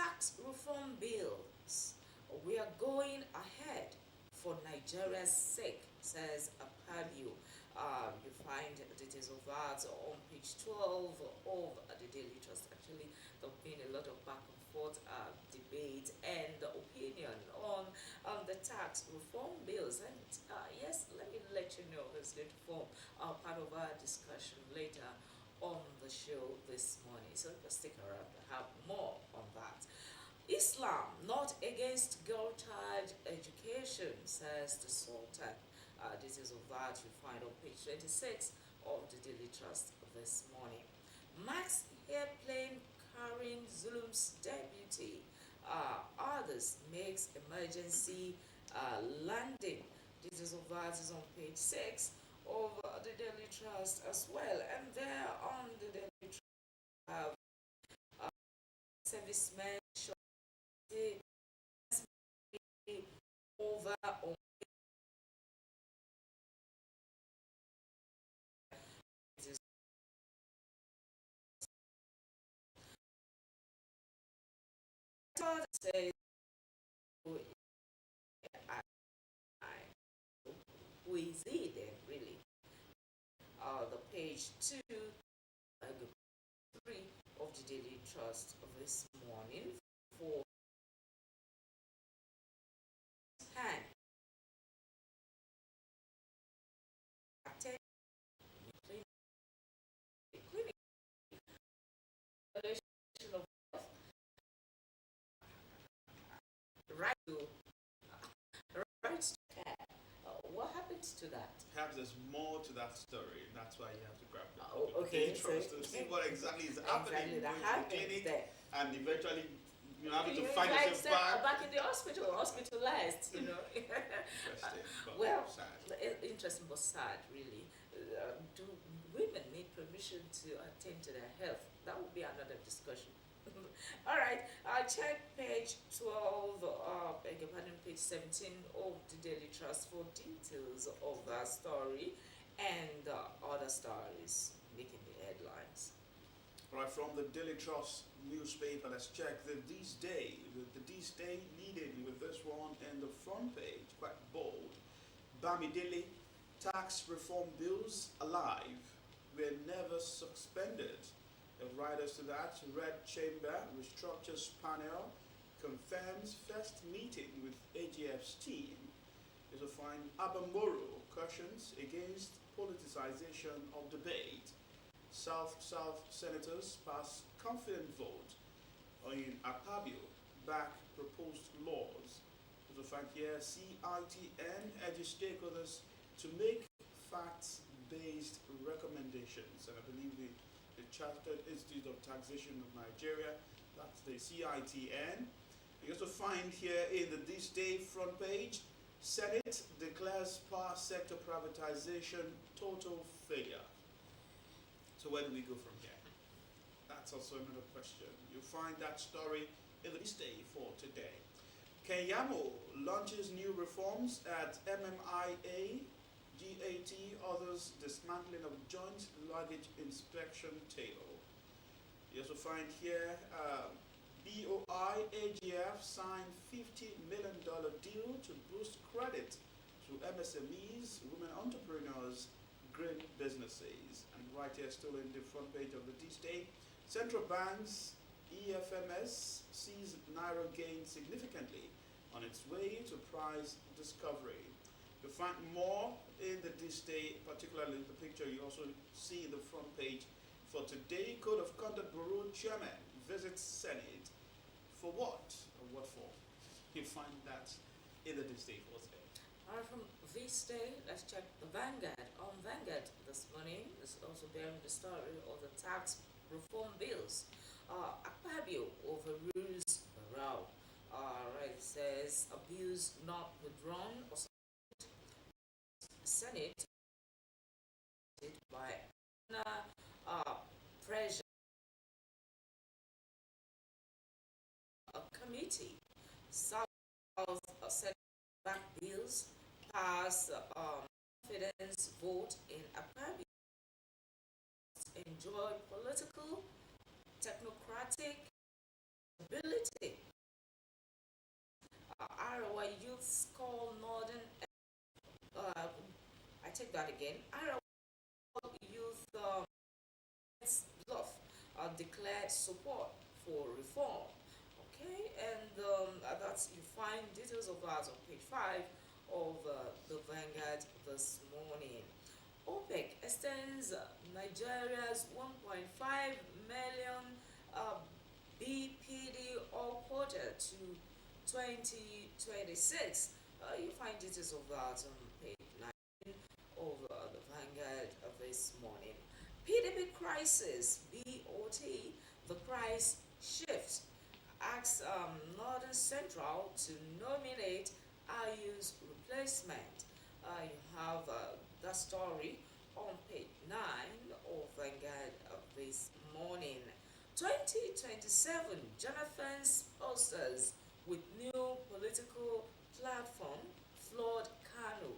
tax reform bills. We are going ahead for Nigeria's sake, says Akpabio. You find details of that on page 12 of the Daily Trust. Actually, there have been a lot of back and forth debate and opinion on the tax reform bills. And yes, let me let you know it's going to form part of our discussion later on the show this morning. So just stick around to have more on that. Islam not against girl child education, says the Sultan. Details of that you find on page 26 of the Daily Trust this morning. Max airplane carrying Zulum's deputy. Others makes emergency landing. Details of that is on page 6 of the Daily Trust as well. And there on the Daily Trust have servicemen over on says who is he then really? The page 2 3 of the Daily Trust of this morning for hand attend clinic of right to right to care. What happens to that? Perhaps there's more to that story. That's why you have to grab the okay, Trust to see what exactly is happening that in the clinic, there. And eventually you having to You find like yourself back in the hospital, hospitalized, you know. Interesting, but Well, sad. interesting but sad, really. Do women need permission to attend to their health? That would be another discussion. All right, check page 12, beg your pardon, page 17 of the Daily Trust for details of that story and other stories making the headlines. Right, from the Daily Trust newspaper, let's check the This Day. The This Day leading with this one in the front page, quite bold. Bamidele, tax reform bills alive, were never suspended. The writers to that, Red Chamber restructures panel, confirms first meeting with AGF's team. You'll find Abamoro cautions against politicization of debate. South senators pass confident vote in Akpabio back proposed laws. You'll find here CITN urges stakeholders to make facts-based recommendations, and I believe the Chartered Institute of Taxation of Nigeria, that's the CITN. You also find here in the This Day front page, Senate declares power sector privatization total failure. So where do we go from here? That's also another question. You'll find that story in the This Day for today. Kenyamo launches new reforms at MMIA. GAT others dismantling of joint luggage inspection table. You also find here BOI AGF signed $50 million deal to boost credit to MSMEs, women entrepreneurs, green businesses. And right here, still in the front page of the This Day, central banks EFMS sees Naira gain significantly on its way to price discovery. You'll find more in the This Day, particularly the picture you also see in the front page for today. Code of Conduct Bureau Chairman visits Senate. For what? Or what for? You find that in the This Day for today. Alright, from This Day, let's check the Vanguard. On Vanguard this morning is also bearing the story of the tax reform bills. Akpabio overrules Barrow. Right, it says abuse not withdrawn or Senate by pressure committee. South Senate back bills pass confidence vote in Akpabio. Enjoy political, technocratic ability. Iowa Youth Call Northern, uh, I take that again. Iowa Youth Bluff declared support for reform. Okay, and that's, you find details of that on page 5 of the Vanguard this morning. OPEC extends Nigeria's 1.5 million uh, BPD oil quota to 2026. You find details of that on page 9 of the Vanguard of this morning. PDP crisis, BOT, the price shift, asks Northern Central to nominate IU's replacement. You have the story on page 9 of Vanguard of this morning. 2027, Jonathan's posters with new political platform flood Kano.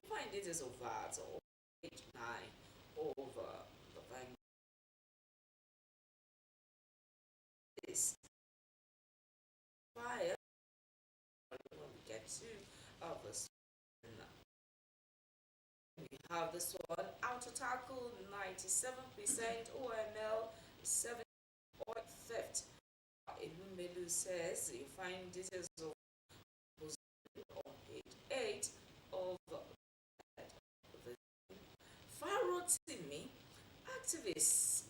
Find details of that on page 9 of the Vanguard. This fire when we get to this. We have this one, auto tackle 97% OML 7 oil theft. Ilumelu says you find details of on page 8 of the Faro Timi, activists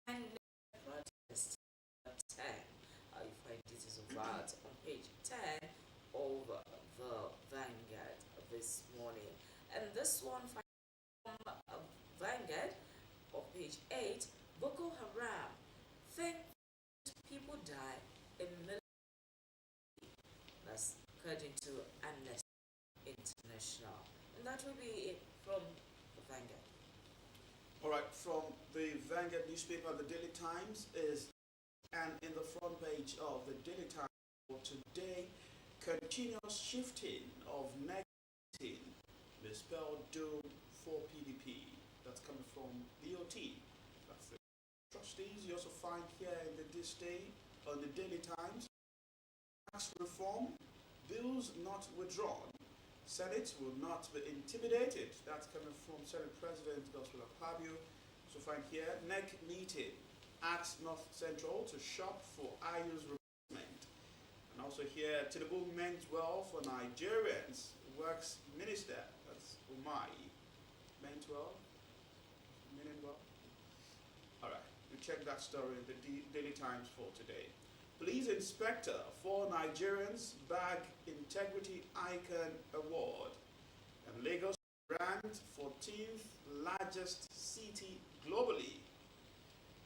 and protest 10. You find details of that on page 10 of the Vanguard this morning. And this one from Vanguard on page 8, Boko Haram, think people die in millions. That's according to Amnesty International. And that will be it from the Vanguard. All right, from the Vanguard newspaper, the Daily Times is, and in the front page of the Daily Times for today, continuous shifting of negative misspelled doom for PDP. That's coming from BOT. That's the trustees. You also find here in this day on the Daily Times, tax reform, bills not withdrawn. Senate will not be intimidated. That's coming from Senate President Gospel Akpabio. So find here, NEC meeting asks North Central to shop for IU's replacement. And also here, Tinubu meant well for Nigerians. Works Minister, that's Umai. Meant well? Meaning well? All right, we check that story in the Daily Times for today. Police inspector for Nigerians bag integrity icon award. And Lagos ranked 14th largest city globally.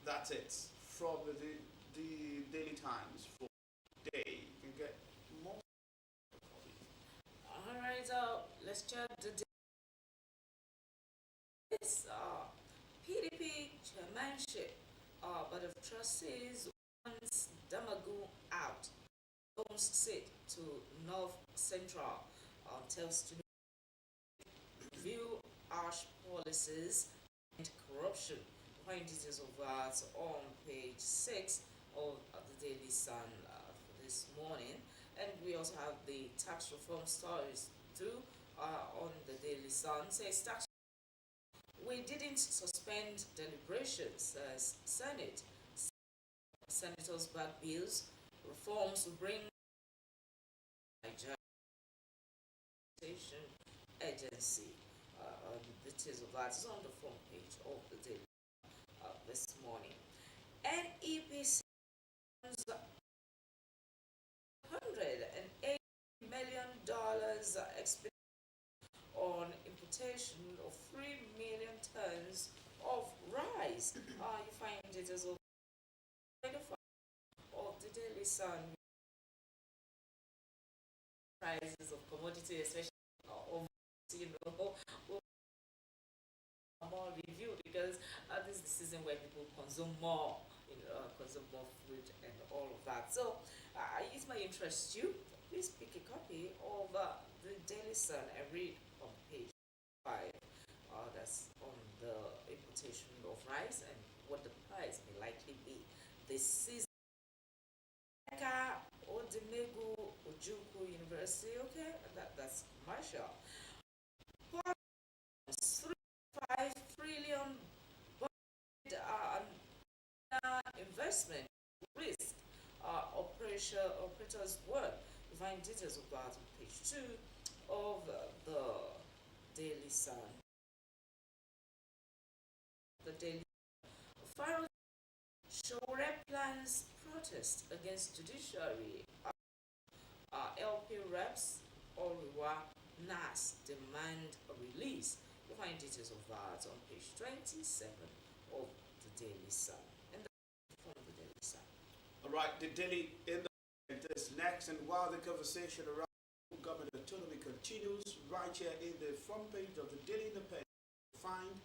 That's it from the Daily Times for today. You can get more. All right, let's check the this PDP chairmanship. Board of Trustees wants Damagu out. Don't sit to North Central. Tells to review harsh policies and corruption. Find details of that on page 6 of the Daily Sun for this morning. And we also have the tax reform stories too on the Daily Sun. Says tax. We didn't suspend deliberations as Senate. Senators back bills, reforms to bring Nigeria agency. Details of that is on the front page of the Daily this morning. NEPC $108 million expended on importation of 3 million tons of rice. You find details of the Daily Sun. Prices of commodity, especially of more review, because this is the season where people consume more, consume more food and all of that. So it may interest you. Please pick a copy of the Daily Sun and read on page 5. That's on the importation of rice and what the price may likely be this season. University, okay, that's commercial. 3.5 trillion budget investment risk operators work. You find details of that on page 2 of the Daily Sun. The Daily Faro Shore plans protest against judiciary. LP reps Oriwa NAS demand a release. You find details of that on page 27 of the Daily Sun. And from the Daily Sun. All right, the Daily Independent is next, and while the conversation around government autonomy continues, right here in the front page of the Daily Independent, find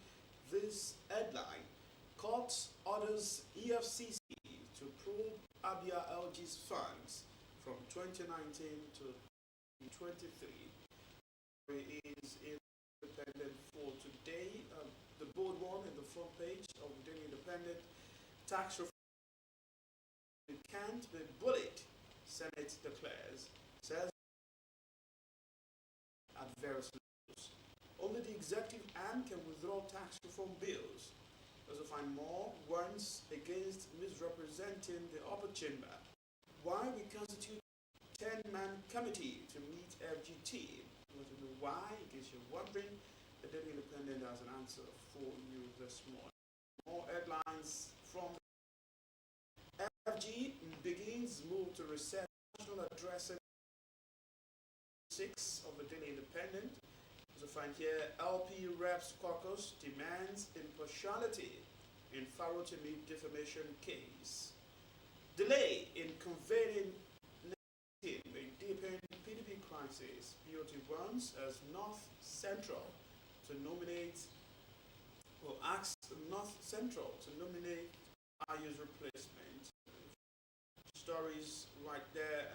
this headline: Court orders EFCC to probe Abia LG's funds from 2019 to 23. Is independent for today. The bold one in the front page of the Daily Independent: tax reform can't be bullied, Senate declares, says at various levels. Only the executive arm can withdraw tax reform bills. Also find more warrants against misrepresenting the upper chamber. Why we constitute 10-man committee to meet FGT. You want to know why? In case you're wondering, the Daily Independent has an answer for you this morning. More headlines from FG begins move to reset national address 6 of the Daily Independent. Also find here LP Reps Caucus demands impartiality in Farotimi defamation case. Delay in convening a deepened PDP crisis. BOT wants as North Central to nominate, or asks North Central to nominate IU's replacement. Stories right there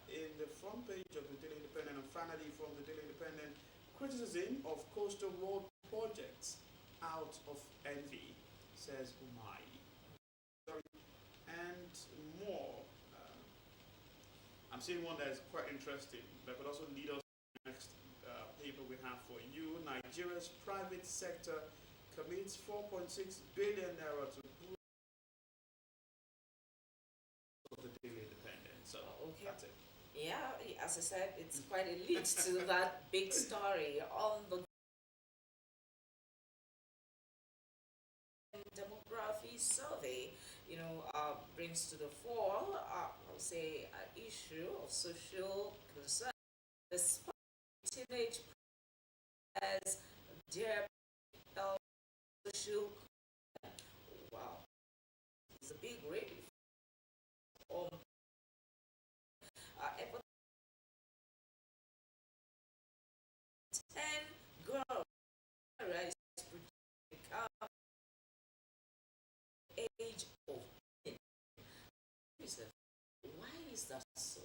in the front page of the Daily Independent. And finally, from the Daily Independent, criticism of coastal road projects out of envy, says Umai. And more. I'm seeing one that is quite interesting that could also lead us to the next paper we have for you. Nigeria's private sector commits 4.6 billion naira to the Daily Independent. So Okay. that's it. Yeah, as I said, it's quite a lead to that big story on the demography survey. Brings to the fore, I'll say, an issue of social concern. Despite teenage as their social, wow, it's a big rate. 10 girls is become age of 10. Why is that so?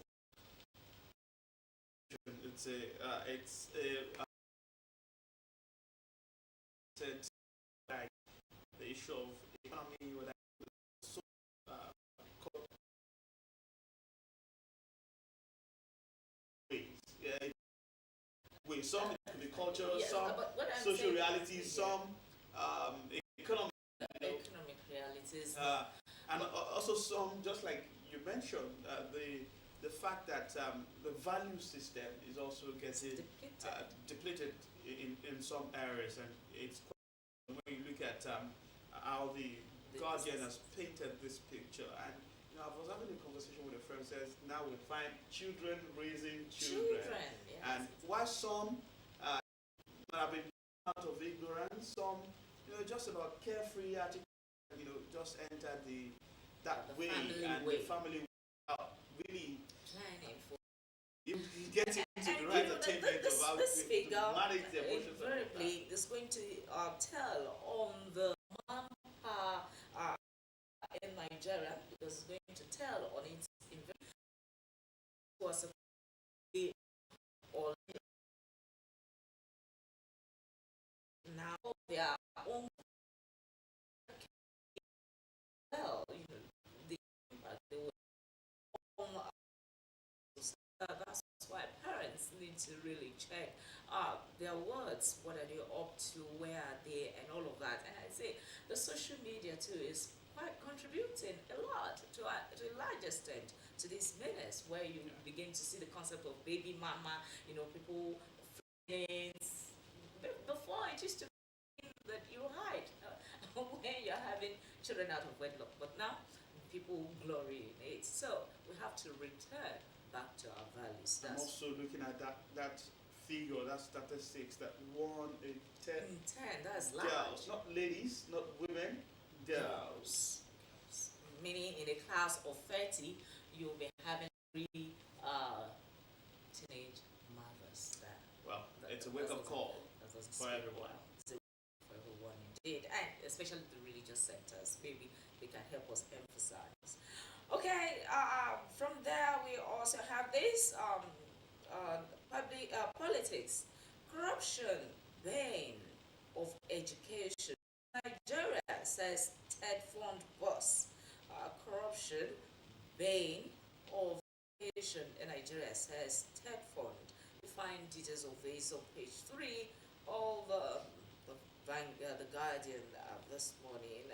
It's like the issue of economy with so ways. Yeah, ways. Some it could be cultural, Yes, some but what I'm social saying, realities, yeah, some economic, economic realities. and also some, just like you mentioned, the fact that the value system is also getting depleted in some areas, and it's quite, when you look at how the Guardian has painted this picture. And I was having a conversation with a friend who says now we find children raising children. Yes. And while some have been out of ignorance, some just about carefree attitude, just enter that The way, family and way. the family without really Planning for you get into the right attainment of how this to figure manage the emotions and all that. invariably is going to tell on the manpower in Nigeria, because it's going to tell on its was or now their own well, the impact they will on that's why parents Nigerians need to really check their words. What are they up to? Where are they? And all of that. And I say the social media too is quite contributing a lot to a large extent to this menace, where you begin to see the concept of baby mama. People feelings. Before it used to be that you hide when you're having children out of wedlock, but now people glory in it. So we have to return back to our values. I'm also looking at that figure, that statistics, that 1 in 10 in 10, that's large. girls, not ladies, not women, girls. Meaning in a class of 30, you'll be having 3 teenage mothers there. Well, it's a wake-up call for everyone. It's a for everyone indeed, and especially the religious sectors. Maybe they can help us emphasize. Okay, from there we also have this public politics, corruption, bane of education. Nigeria says TED fund boss. Corruption, bane of education in Nigeria says TED fund. You find details of this on page 3 of the Guardian this morning.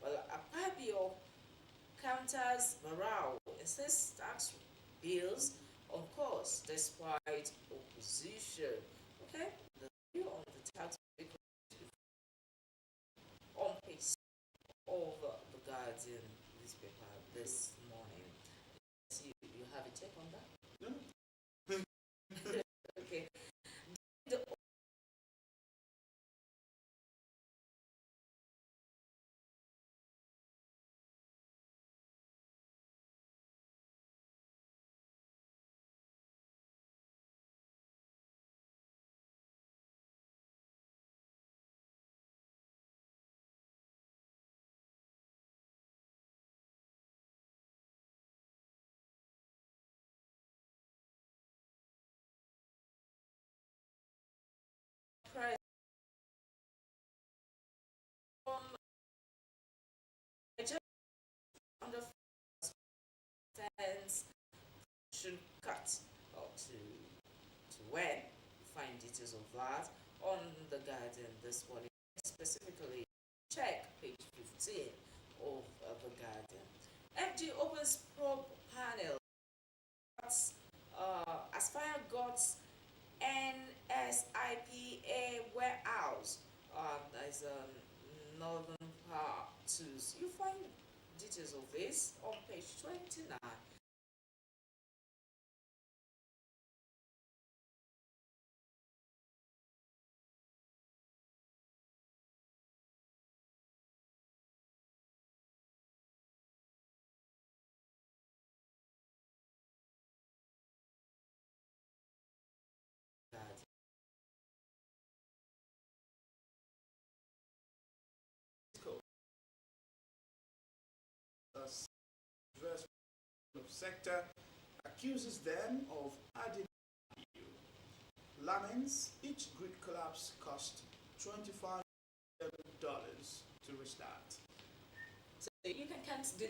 Well, Akpabio counters morale, insists tax bills on course despite opposition. Okay, the view on the tax bill on page of the Guardian newspaper this morning. So you have a take on that? No. Okay. The price on Nigeria under stands should cut to when. You find details of that on the Guardian this morning. Specifically, check page 15 of the Guardian. FG opens probe panel. Aspire God's NSIPA warehouse. There's a northern part too. So you find details of this on page 29. Sector accuses them of adding value. Laments each grid collapse cost $25 million to restart. So you can count the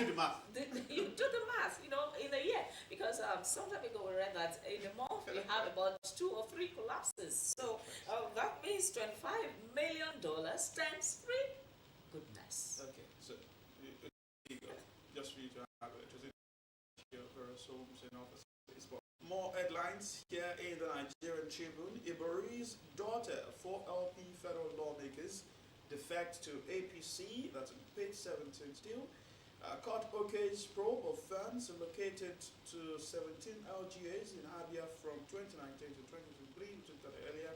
Do the math. You do the math, in a year. Because some time ago we read that in a month we have about 2 or 3 collapses. So that means $25 million times 3. Goodness. Okay, so just for you to have it, just various homes and offices. But more headlines here in the Nigerian Tribune. Ibori's daughter, 4 LP federal lawmakers defect to APC, that's on page 17 still. Court OK's probe of funds allocated to 17 LGAs in Abia from 2019 to 2023, we took that earlier.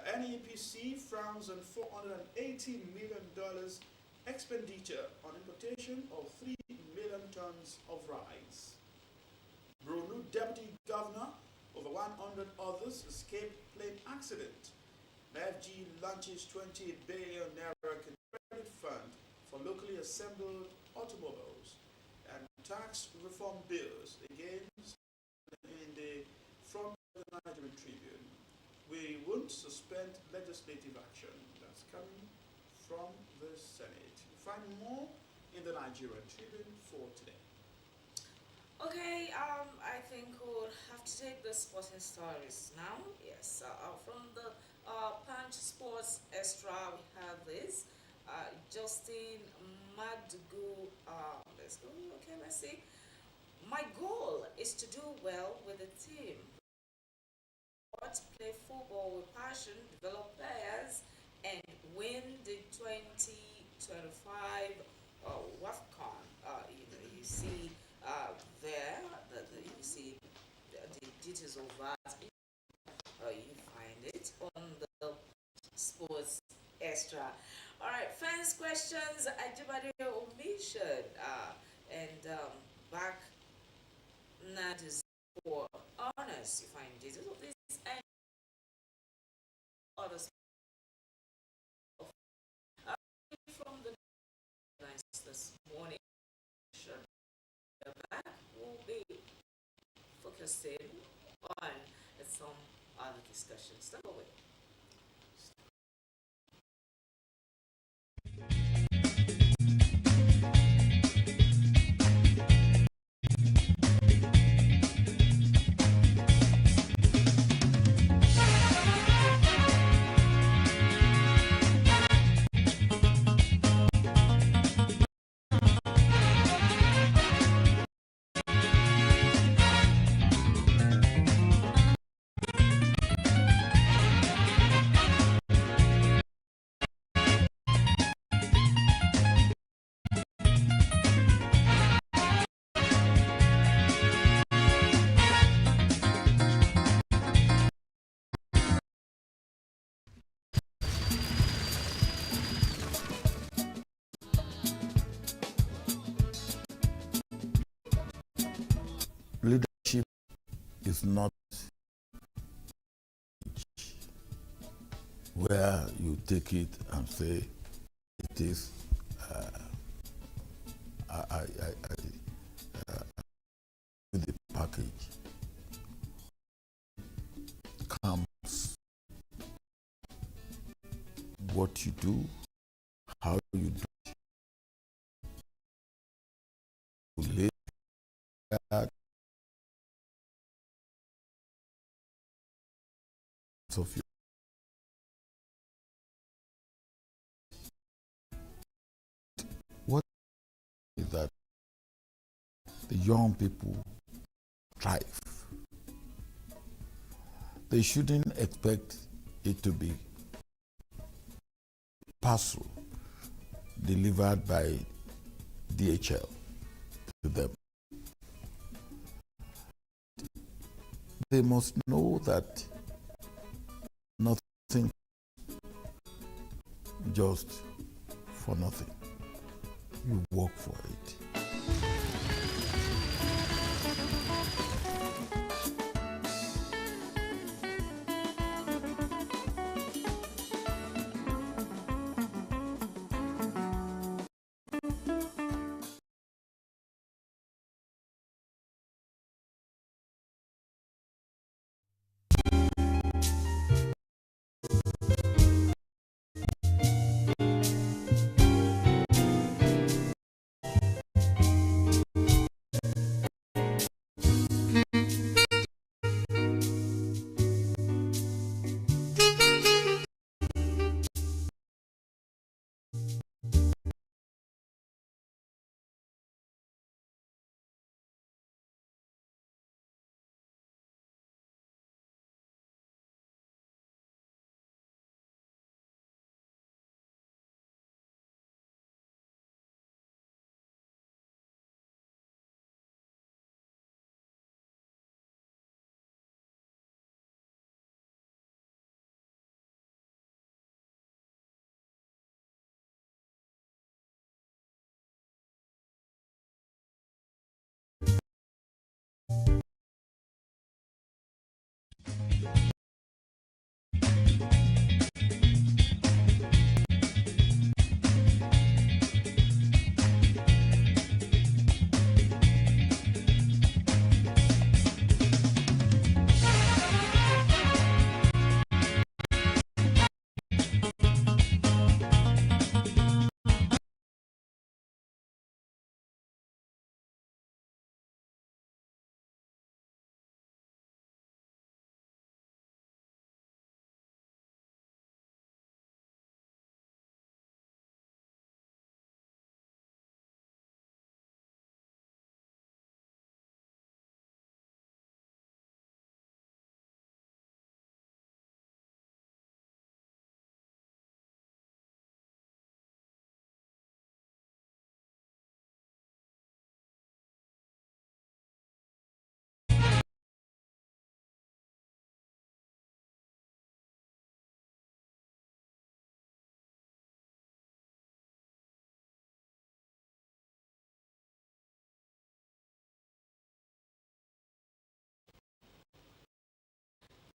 NEPC frowns on $480 million expenditure on importation of 3 million tons of rice. Brunei Deputy Governor, over 100 others escaped plane accident. FG launches 20 billion naira credit fund for locally assembled automobiles. And tax reform bills again in the front of the Nigerian Tribune. We won't suspend legislative action. That's coming from the Senate. You find more in the Nigerian Tribune for today. Okay, I think we'll have to take the sporting stories now. Yes, from the Punch Sports Extra, we have this. Justin Madugu. Let's go. Okay, let's see. My goal is to do well with the team. To play football with passion, develop players, and win the 2025 WAFCON. You see there, you see the details of that. You find it on the Sports Extra. All right, fans questions. Ajibade omission and back not is for honors. You find details of this and other stuff from the lines this morning. Sure, the back will be focusing on some other discussions. Step away. Leadership is not where you take it and say it is. The package comes what you do, how you do it, lay that of you. What is that the young people thrive? They shouldn't expect it to be parcel delivered by DHL to them. They must know that nothing just for nothing. You work for it.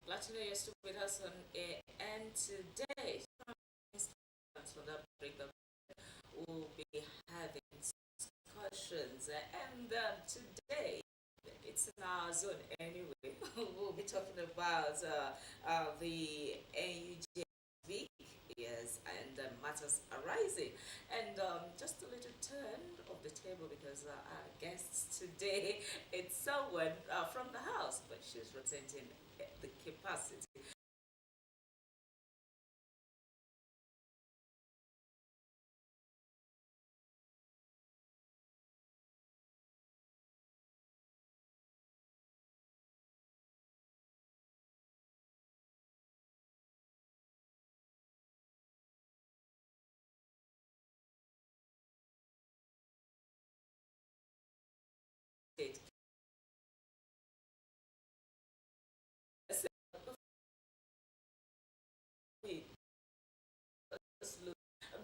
Glad to know you're still with us on air. And today, for that break, that we'll be having discussions. And today, it's in our zone anyway. We'll be talking about the NUJ week, yes, and matters arising. And just a little turn of the table because our guest today, it's someone from the house, but she's representing the capacity.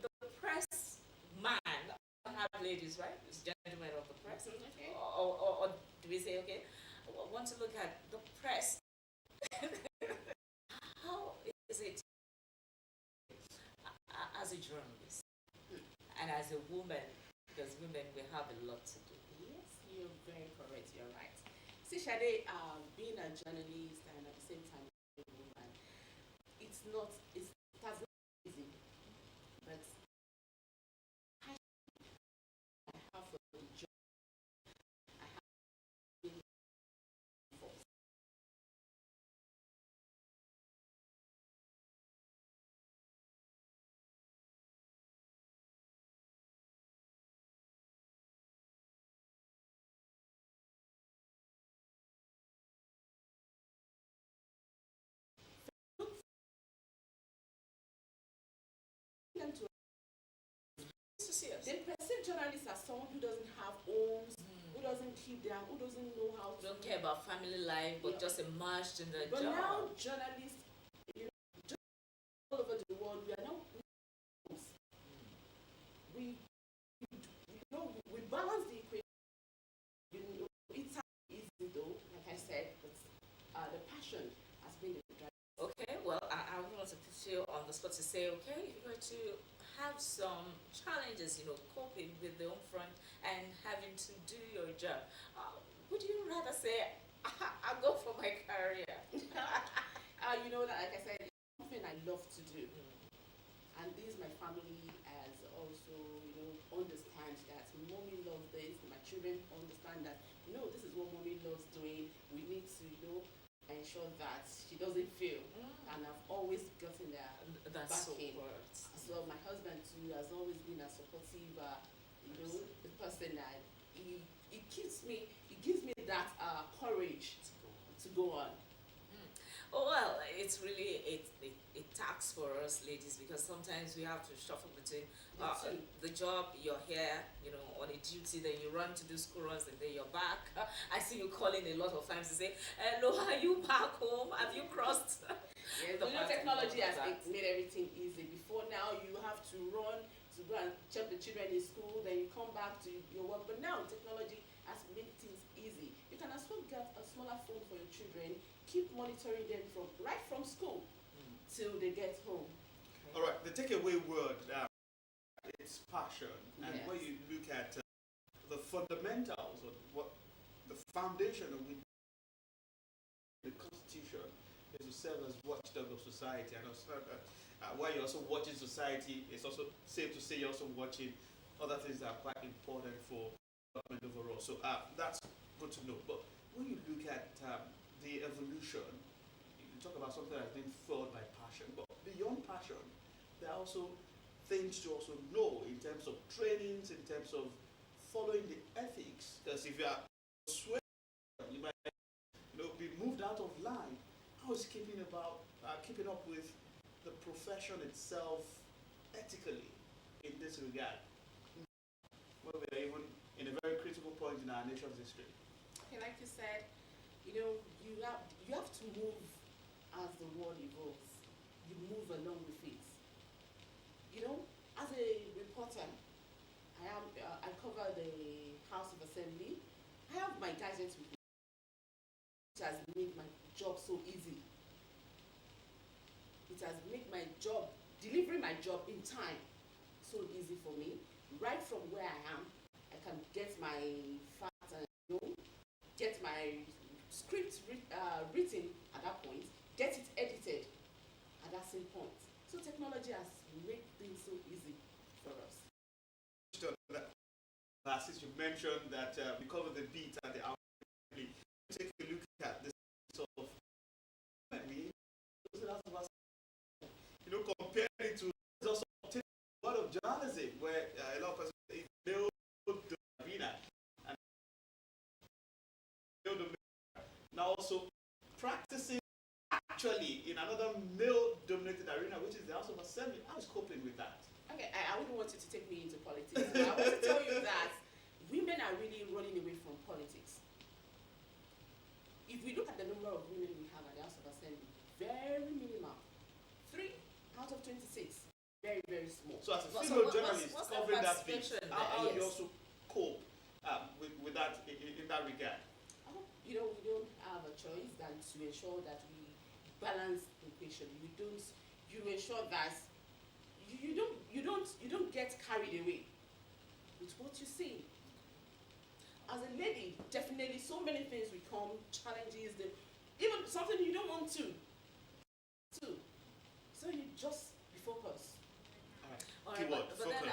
The press man, I don't have ladies, right? It's gentlemen of the press. Okay. Or do we say, okay, I want to look at the press. How is it as a journalist and as a woman, because women, we have a lot to do. Yes, you're very correct. You're right. See, Shade, being a journalist and at the same time being a woman, it has not been easy. But I have for the job, I have been for. Them to they perceive journalists as someone who doesn't have homes, who doesn't keep their, who doesn't know how to. Don't care about family life, but Yeah. just immersed in the But job. now journalists, just all over the world, we are now we we balance the equation. It's not easy though, like I said, but the passion has been the driver. Okay, well, I want to put you on the spot to say, okay, if you're going to have some challenges, coping with the home front and having to do your job, would you rather say, I'll go for my career? That, like I said, it's something I love to do. And this, my family has also, understand that mommy loves this. My children understand that, this is what mommy loves doing. We need to, ensure that she doesn't fail. And I've always gotten that That's so backing. good. So my husband too has always been a supportive, the person that he gives me that courage to go on. Oh, well, it's really a tax for us ladies because sometimes we have to shuffle between the job, you're here, on a duty, then you run to do school runs, and then you're back. I see you calling a lot of times to say, hello, are you back home? Have you crossed? Yes, technology has made everything easy. Before now, you have to run to go and check the children in school, then you come back to your work. But now, technology has made things easy. You can as well get a smaller phone for your children, keep monitoring them right from school till they get home. All right, the takeaway word, it's passion. And Yes. when you look at the fundamentals of what the foundation of which the Constitution is to serve as watchdog of society, and also, while you're also watching society, it's also safe to say you're also watching other things that are quite important for development overall. So that's good to know. But when you look at the evolution, you talk about something that's been fueled by passion, but beyond passion, there are also things to also know in terms of trainings, in terms of following the ethics. Because if you are sweating, you might be moved out of line. How is keeping up with the profession itself ethically in this regard? Well, we are even in a very critical point in our nation's history. Okay, like you said, you have to move as the world evolves. You move along with it. As a reporter, I cover the House of Assembly. I have my gadgets with me, which has made my job so easy. It has made my job, delivering my job in time, so easy for me. Right from where I am, I can get my facts and get my script written at that point, get it edited at that same point. So technology has made things so easy for us. Since you mentioned that we covered the beat at the hour, take a look at this sort of compare it to also a lot of journalism where a lot of people build the arena and build the now also practicing actually in another male-dominated arena, which is the House of Assembly. How is coping with that? Okay, I wouldn't want you to take me into politics, but I want to tell you that women are really running away from politics. If we look at the number of women we have at the House of Assembly, very minimal. 3 out of 26. Very, very small. So as a female journalist what's covering that beat, how do yes. you also cope with that in that regard? We don't have a choice than to ensure that we balance the equation. You ensure that you don't get carried away with what you see. As a lady, definitely so many things will come, challenges, even something you don't want to. So you just be focused. All right, but then,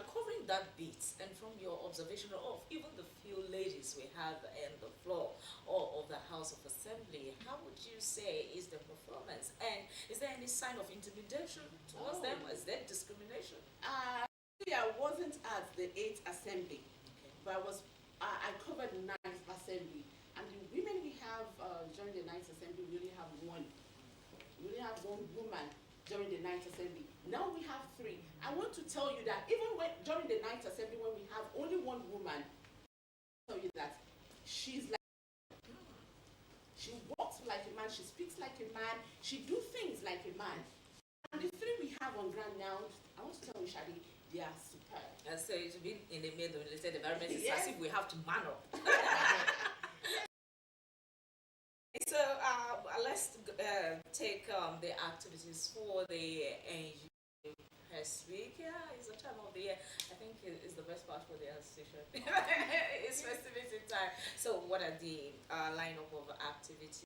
covering that beat and from your observation of even the few ladies we have in the floor or of the House of Assembly, how would you say is the performance? And is there any sign of intimidation towards them? Is there discrimination? I wasn't at the 8th Assembly, but I covered the 9th Assembly. And the women we have during the 9th Assembly, we only have one. We only have one woman during the 9th Assembly. Now we have 3. I want to tell you that even during the 9th Assembly, when we have only one woman, I'll tell you that she walks like a man, she speaks like a man, she do things like a man. And the 3 we have on ground now, I want to tell you, Shadi, they are superb. And so to be in a male-dominated environment, it's Yes. as if we have to man up. So let's take the activities for the NGO Press Week. Yeah, it's the time of the year. I think it's the best part for the association. It's festivity time. So what are the lineup of activities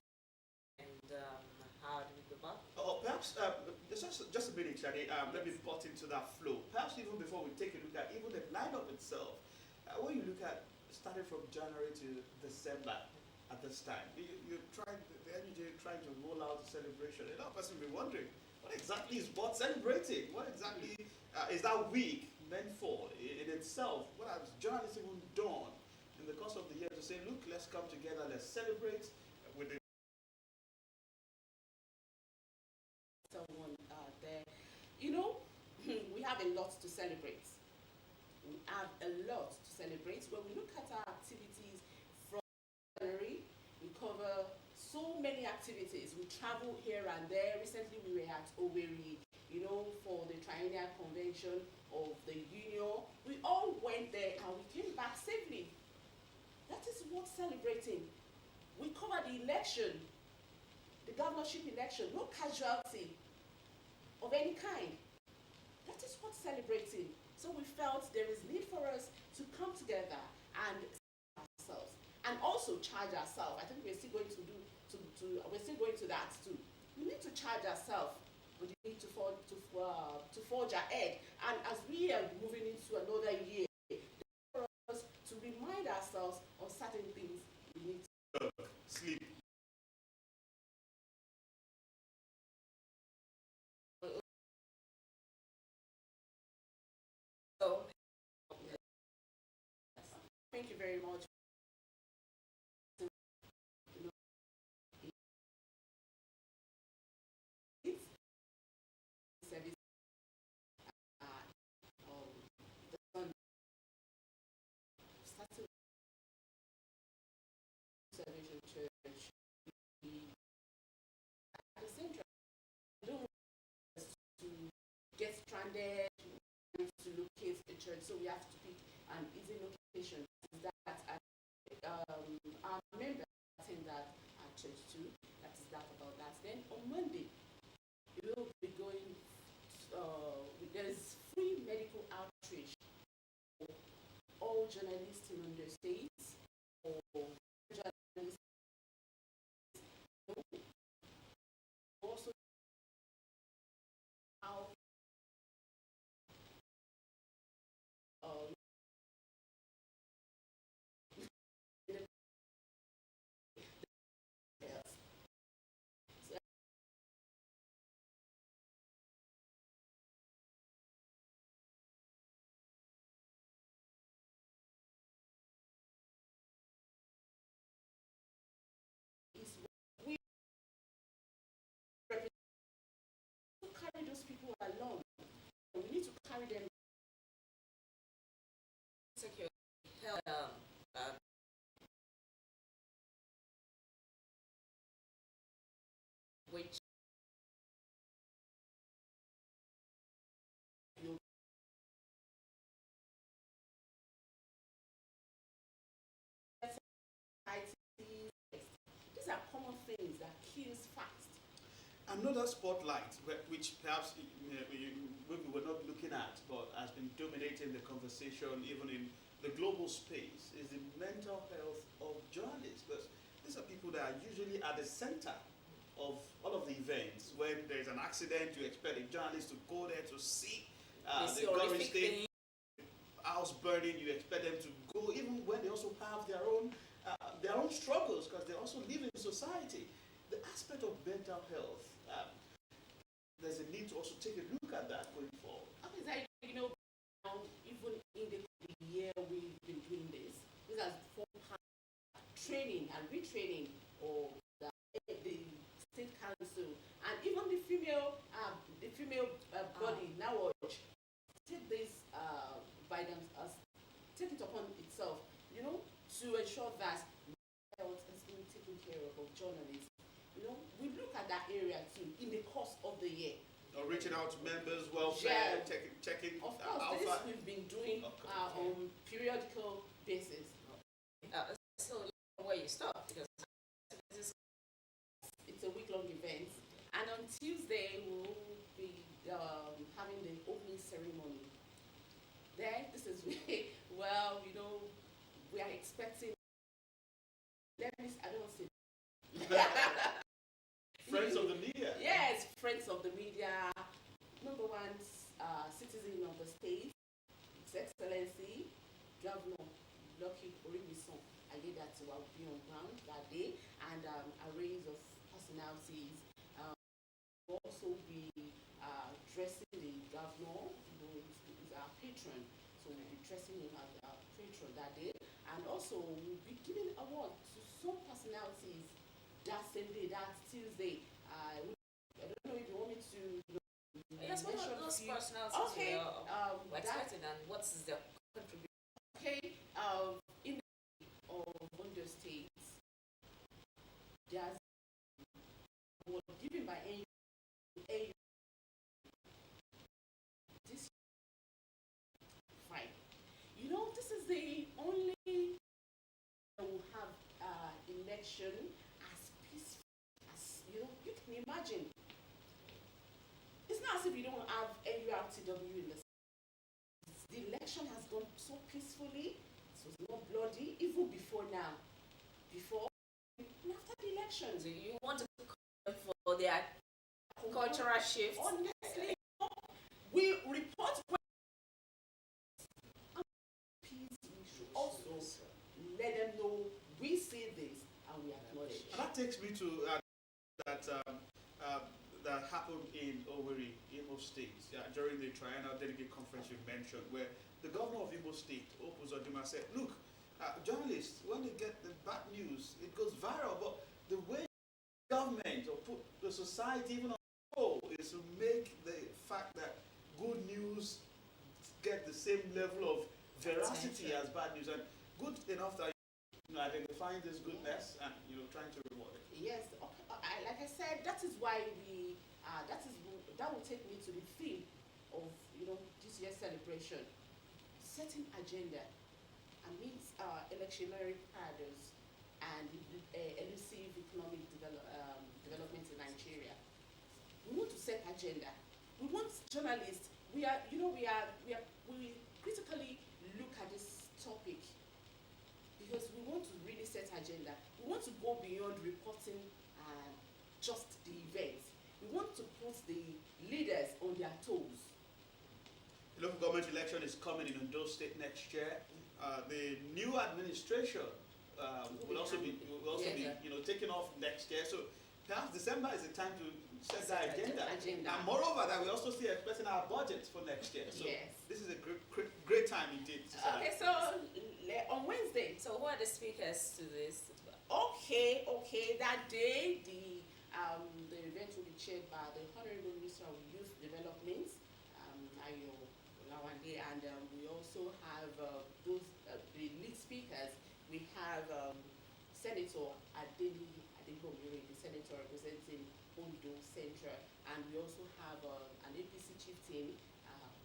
and how do we go about? Perhaps just a minute, Shadi. Let me butt into that flow. Perhaps even before we take a look at even the lineup itself, when you look at starting from January to December. At this time, the NGO trying to roll out a celebration. A lot of person will be wondering, what exactly is what celebrating? What exactly is that week meant for in itself? What has journalists even done in the course of the year to say, look, let's come together, let's celebrate with the someone there. We have a lot to celebrate. We have a lot to celebrate. When we look at our activities from January, we cover so many activities. We travel here and there. Recently we were at Owerri, for the triennial convention of the union. We all went there and we came back safely. That is what celebrating. We covered the election, the governorship election, no casualty of any kind. That is what celebrating. So we felt there is need for us to come together and ourselves and also charge ourselves. I think we're still going we're still going to that too. We need to charge ourselves, but we need to forge ahead. And as we are moving into another year, for us to remind ourselves of certain things we need to sleep. So, thank you very much. Salvation Church, at the same time, I don't want us to get stranded, to locate the church, so we have to pick an easy location. That our members attend that at church too. That is that about that. Then on Monday, all journalists in the States or journalists also how is we represent to carry those people along. We need to carry them. Secure health, which These are common things that kills fast. Another spotlight, which perhaps we were not looking at, but has been dominating the conversation even in the global space, is the mental health of journalists. Because these are people that are usually at the center of all of the events. When there's an accident, you expect a journalist to go there to see the gory state, house burning. You expect them to go, even when they also have their own struggles, because they also live in society. The aspect of mental health, there's a need to also take a look at that going forward. Okay, even in the year we've been doing this has formed training and retraining of the state council and even the female body now take this by themselves, take it upon itself, to ensure that health is being taken care of journalists. We look at that area too in the course of the year. Or reaching out to members, welfare, checking of course, this we've been doing on periodical basis. So where you stop, because it's a week-long event, and on Tuesday we'll be having the opening ceremony. Then this is well, we are expecting. I don't say. Friends of the media. Yes, friends of the media. Number one, citizen of the state, His Excellency, Governor Lucky Oribison. I did that to our be on ground that day, and arrays of personalities. We'll also be dressing the governor, who is our patron. So we'll be dressing him as our patron that day, and also we'll be giving award to some personalities that same day, that Tuesday. I don't know if you want me to. Yes, what are those personalities okay, we're expecting, and what's their contribution? Okay, in Ondo State, there's was given by AU. This fine. This is the only that will have election as peaceful as you can imagine. It's not as if you don't have NURTW in the state. The election has gone so peacefully, so it's not bloody, even before now. Before and after the election. So you want to call for their cultural shift? Honestly, we report peace. We should also let them know we see this and we acknowledge. And that takes me to that happened in Owerri, Imo State, during the Triennial Delegate Conference you mentioned, where the governor of Imo State, Opus Oduma, said, look, journalists, when they get the bad news, it goes viral, but the way government or put the society even on hold is to make the fact that good news get the same level of veracity as bad news, and good enough that identifying this goodness and trying to reward it. Yes, okay. Like I said, that is why that will take me to the theme of this year's celebration, setting agenda amidst electionary paradox and elusive economic development in Nigeria. We want to set agenda. We want journalists. We critically look at this topic because we want to really set agenda. We want to go beyond reporting just the events. We want to put the leaders on their toes. The local government election is coming in Ondo State next year. The new administration will also be taking off next year. So perhaps December is the time to set the agenda. And moreover, that we also see expressing our budget for next year. So this is a great time indeed. Okay, so on Wednesday. So who are the speakers to this? Okay. That day, the event will be chaired by the Honorable Minister of Youth Development, Ayo Olawande, and we also have the lead speakers. We have Senator Adeli Adebomire, the senator representing Ondo Central, and we also have an APC chieftain,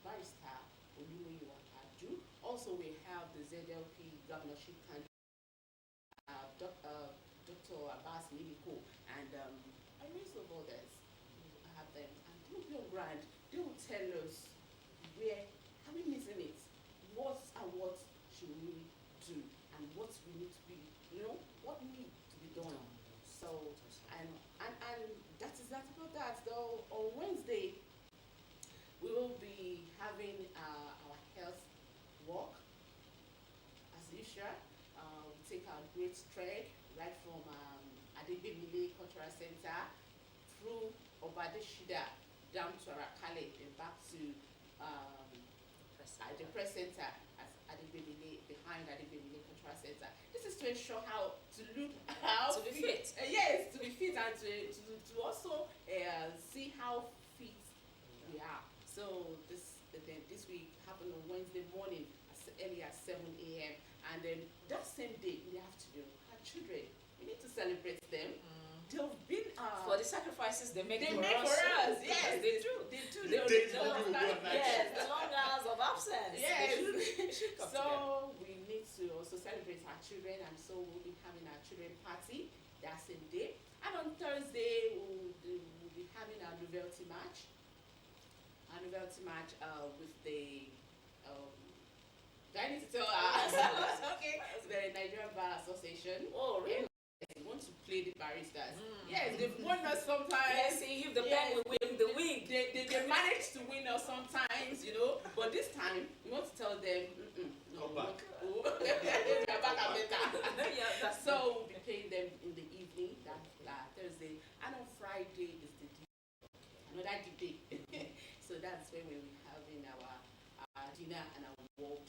Barrister Olumoyiwa Adu. Also, we have the ZLP governorship candidate, Dr. Abbas Miliko, and a list of others. I have them, and they'll be on ground. They will tell us where are we missing it, what should we do, and what we need to be, what needs to be done. So, and that is that about that. Though on Wednesday, we will be having our health walk as usual. We take our great trek right from Adegbemile Cultural Center through Obadeshida down to Arakale and back to the press center at Adegbemile, behind Adegbemile Cultural Center. This is to ensure how to look to be fit. Yes, to be fit and to also see how fit we are. So this week happened on Wednesday morning as early as 7 a.m. and then that same day in the afternoon, our children, we need to celebrate them. They've been for the sacrifices they make for us. us. Yes, they do. The long hours of absence. Yes. They should come So together. we need to also celebrate our children, and so we'll be having our children party that same day. And on Thursday we'll be having our novelty match. Our novelty match with the do I need to tell us? Okay. The Nigerian Bar Association. Oh, really? They want to play the baristas. Yes, they've won us sometimes. Yes, see if the pen will win the wig. They manage to win us sometimes, but this time we want to tell them, no, back. They're back and better. Yeah, that's So we'll be playing them in the evening, that Thursday, and on Friday is another day. So that's when we'll be having our dinner and our walk.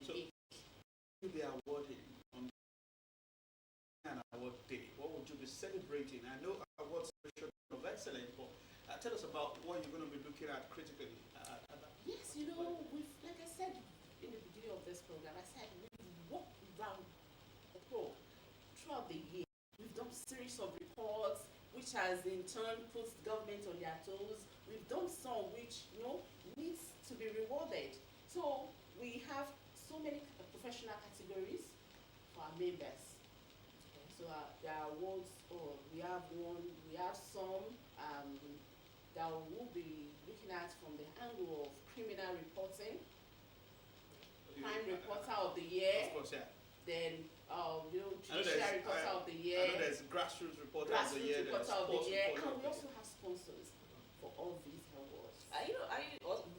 So you'll be awarding on an award day. What would you be celebrating? I know awards are of excellence, but tell us about what you're going to be looking at critically. Yes, we've, like I said in the beginning of this program, we've walked around the probe throughout the year. We've done a series of reports, which has in turn put government on their toes. We've done some which, needs to be rewarded. So we have so many professional categories for our members. So there are awards, we have some that we'll be looking at from the angle of criminal reporting, crime reporter of the year. Of course, yeah. Then judicial reporter of the year. I know there's grassroots reporter of the year. Reporter of the year, and we also have sponsors for all these awards. Are you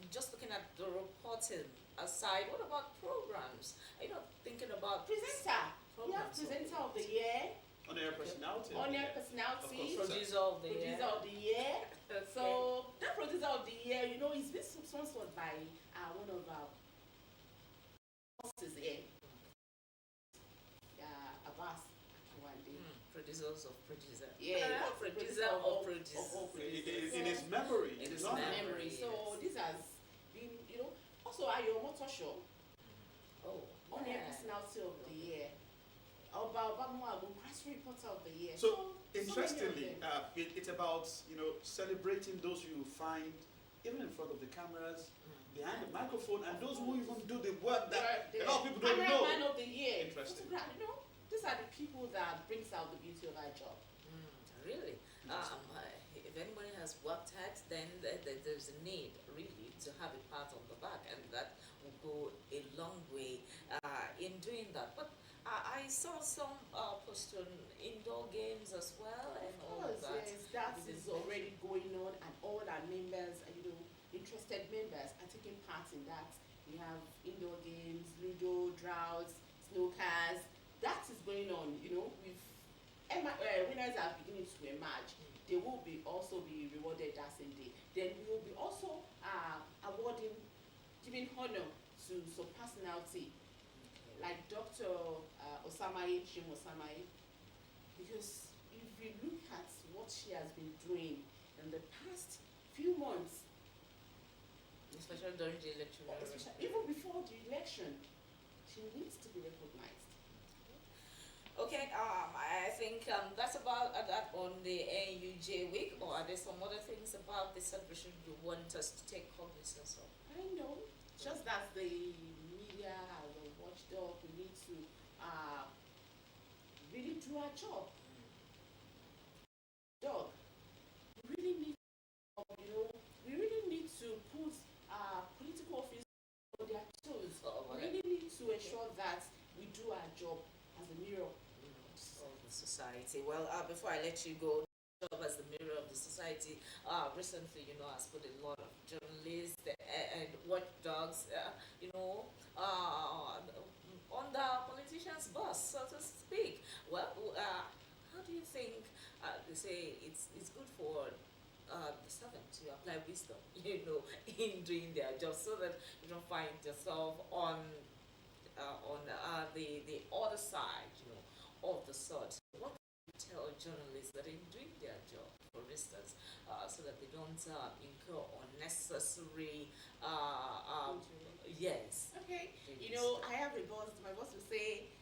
just looking at the reporting aside? What about programs? Are you not thinking about Presenter. We have presenter of the year. On-air personality. On-air personality. Producer of the year. Producer of the year. Okay. So that producer of the year, it's been sponsored by one of our bosses here. Abbas Akiwande. Producers of producer. Yeah. Producer of producer. In his memory. In his memory. yes. So this has been, also Ayo Motor Show. Oh. On-air personality of the year. Obama grassroots reporter of the year. So interestingly, it's about celebrating those you find even in front of the cameras, behind the microphone, and those who even do the work that a lot of people don't know. Man of the year. Interesting. These are the people that brings out the beauty of our job. Really? If anybody has worked hard, then there's a need really to have a pat on the back, and doing that. But I saw some post on indoor games as well and Of all of course, that. yes, that It is is already going on, and all our members, interested members are taking part in that. We have indoor games, Ludo, draughts, snookers. That is going on. With winners are beginning to emerge. They will be also be rewarded that same day. Then we will be also awarding, giving honor to some personality like Dr. Shin Osamaye, because if you look at what she has been doing in the past few months, especially during the election. even before the election, she needs to be recognized. Okay, I think that's about that on the NUJ week. Or are there some other things about the celebration you want us to take cognizance of? I know, just as the media as a watchdog, we need to really do our job. We really need, we really need to put political officers on their toes. We really need to ensure that we do our job as a mirror of the society. Well, before I let you go, job as the mirror of the society, recently, has put a lot of journalists and watchdogs, on the politicians' bus, so to speak. Well, how do you think they say it's good for the servant to apply wisdom, in doing their job, so that you don't find yourself on the other side, of the sword. What do you tell journalists that in doing their job, for instance, so that they don't incur unnecessary, yes. Okay, I have a boss. My boss will say,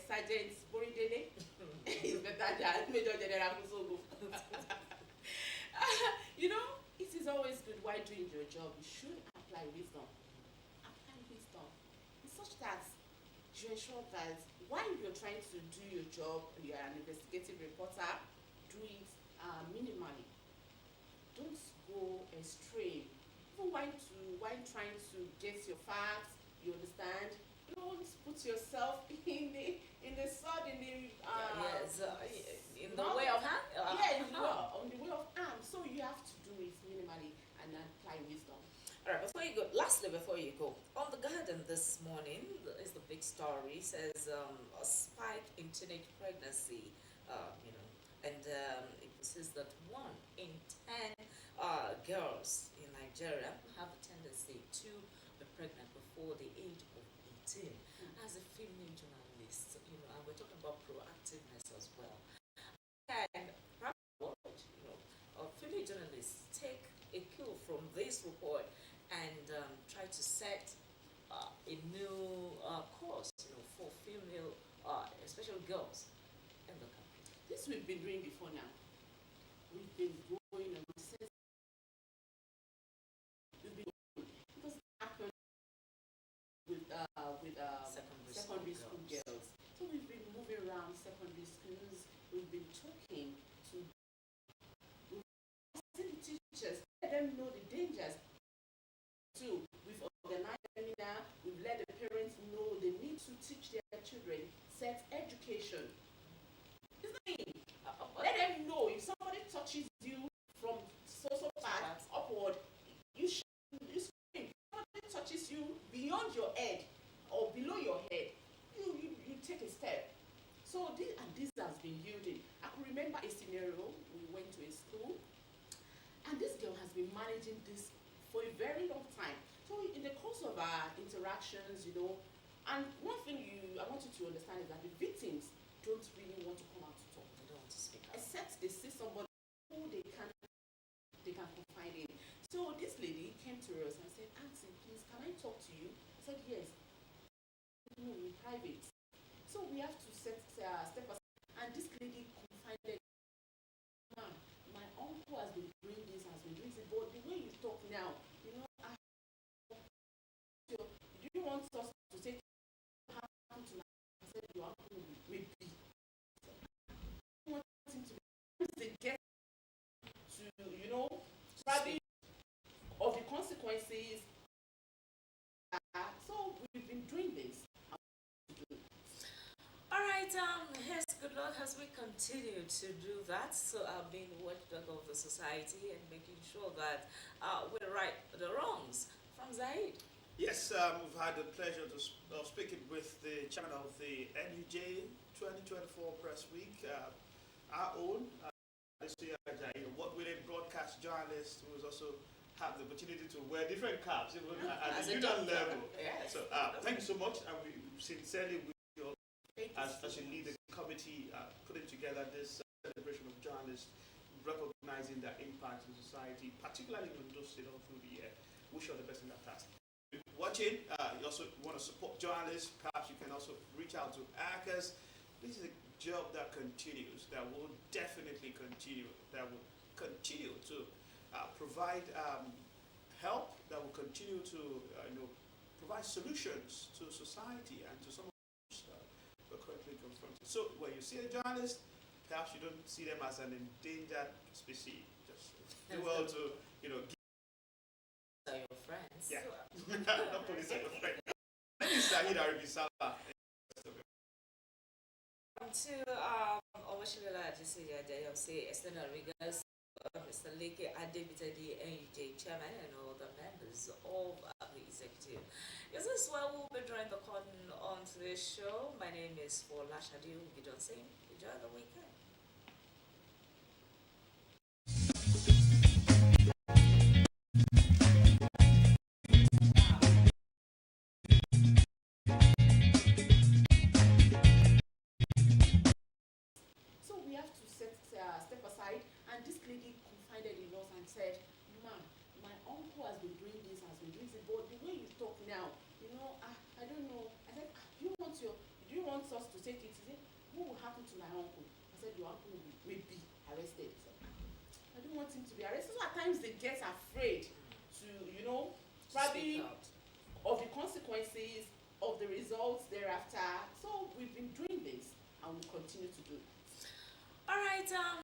Sergeant Boridele is better than Major General Musogo. It is always good while doing your job. You should apply wisdom. Apply wisdom. In such that you ensure that while you're trying to do your job, you are an investigative reporter, do it minimally. Don't go extreme. Even while trying to get your facts, you understand. Don't put yourself in the sword, in the in the way of hand. On the way of harm. So you have to do it minimally and apply wisdom. All right, before you go, on The Garden this morning is the big story. Says a spike in teenage pregnancy, and it says that 1 in 10 girls in Nigeria have a tendency to be pregnant before the age of 18. As a female journalist, and we're talking about proactiveness as well. And female journalists take a cue from this report and try to set a new course, for female, especially girls in the country. This we've been doing before now. We've been going on since because it happened with secondary school girls. So we've been moving around secondary schools. We've been talking to the teachers, let them know the dangers. Too, we've organized seminar. We've let the parents know they need to teach their children sex education. Let them know if somebody touches you from social part upward, you scream. If somebody touches you beyond your head or below your head, you take a step. So this has been yielding. I can remember a scenario. We went to a school, and this girl has been managing this for a very long time. So in the course of our interactions, and one thing I want you to understand is that the victims don't really want to come out to talk. They don't want to speak out. Except they see somebody who they can confide in. So this lady came to us and said, Auntie, please, can I talk to you? I said, yes. No, in private. So we have to step aside. And this lady confided, my uncle has been doing this, but the way you talk now, do you want us to say what happened to I said, your uncle will be. I want him to get to, probably of the consequences. So we've been doing this. Here's good luck as we continue to do that. So, being the watchdog of the society and making sure that we right the wrongs from Zaid. Yes, we've had the pleasure of speaking with the chairman of the NUJ 2024 Press Week, our own, what we did broadcast journalist who was also have the opportunity to wear different caps even at As the a union doctor. level. Yes. So thank you so much, and we sincerely wish you all Thank you as so you lead the much. committee putting together this celebration of journalists, recognizing their impact in society, particularly in those State all through the year. Wish you all the best in that task. Watching, you also want to support journalists, perhaps you can also reach out to ACAS. This is a job that continues, that will definitely continue, that will continue to provide help, that will continue to provide solutions to society and to some of those we're currently confronted. So when you see a journalist, perhaps you don't see them as an endangered species. Just do well to Are your friends? yeah. Not police are your friend. Let me Sahid Arabisala. To Omashirila Ajisiya Jayamsi, External Regas, Mr. Leke Adebitadi, NUJ Chairman, and all the members of the executive. Yes, this is why we'll be drawing the curtain on today's show. My name is Fola Shadi Gidonsi. Enjoy the weekend. So we have to step aside, and this lady confided in us and said, "Ma, my uncle has been doing this, but the way you talk now, I don't know." I said, do you want us to take it?" He said, "What will happen to my uncle?" I said, "Your uncle will be arrested." So, I don't want him to be arrested. So at times they get afraid to, probably Speak out. of the consequences of the results thereafter. So we've been doing this and we'll continue to do it. All right,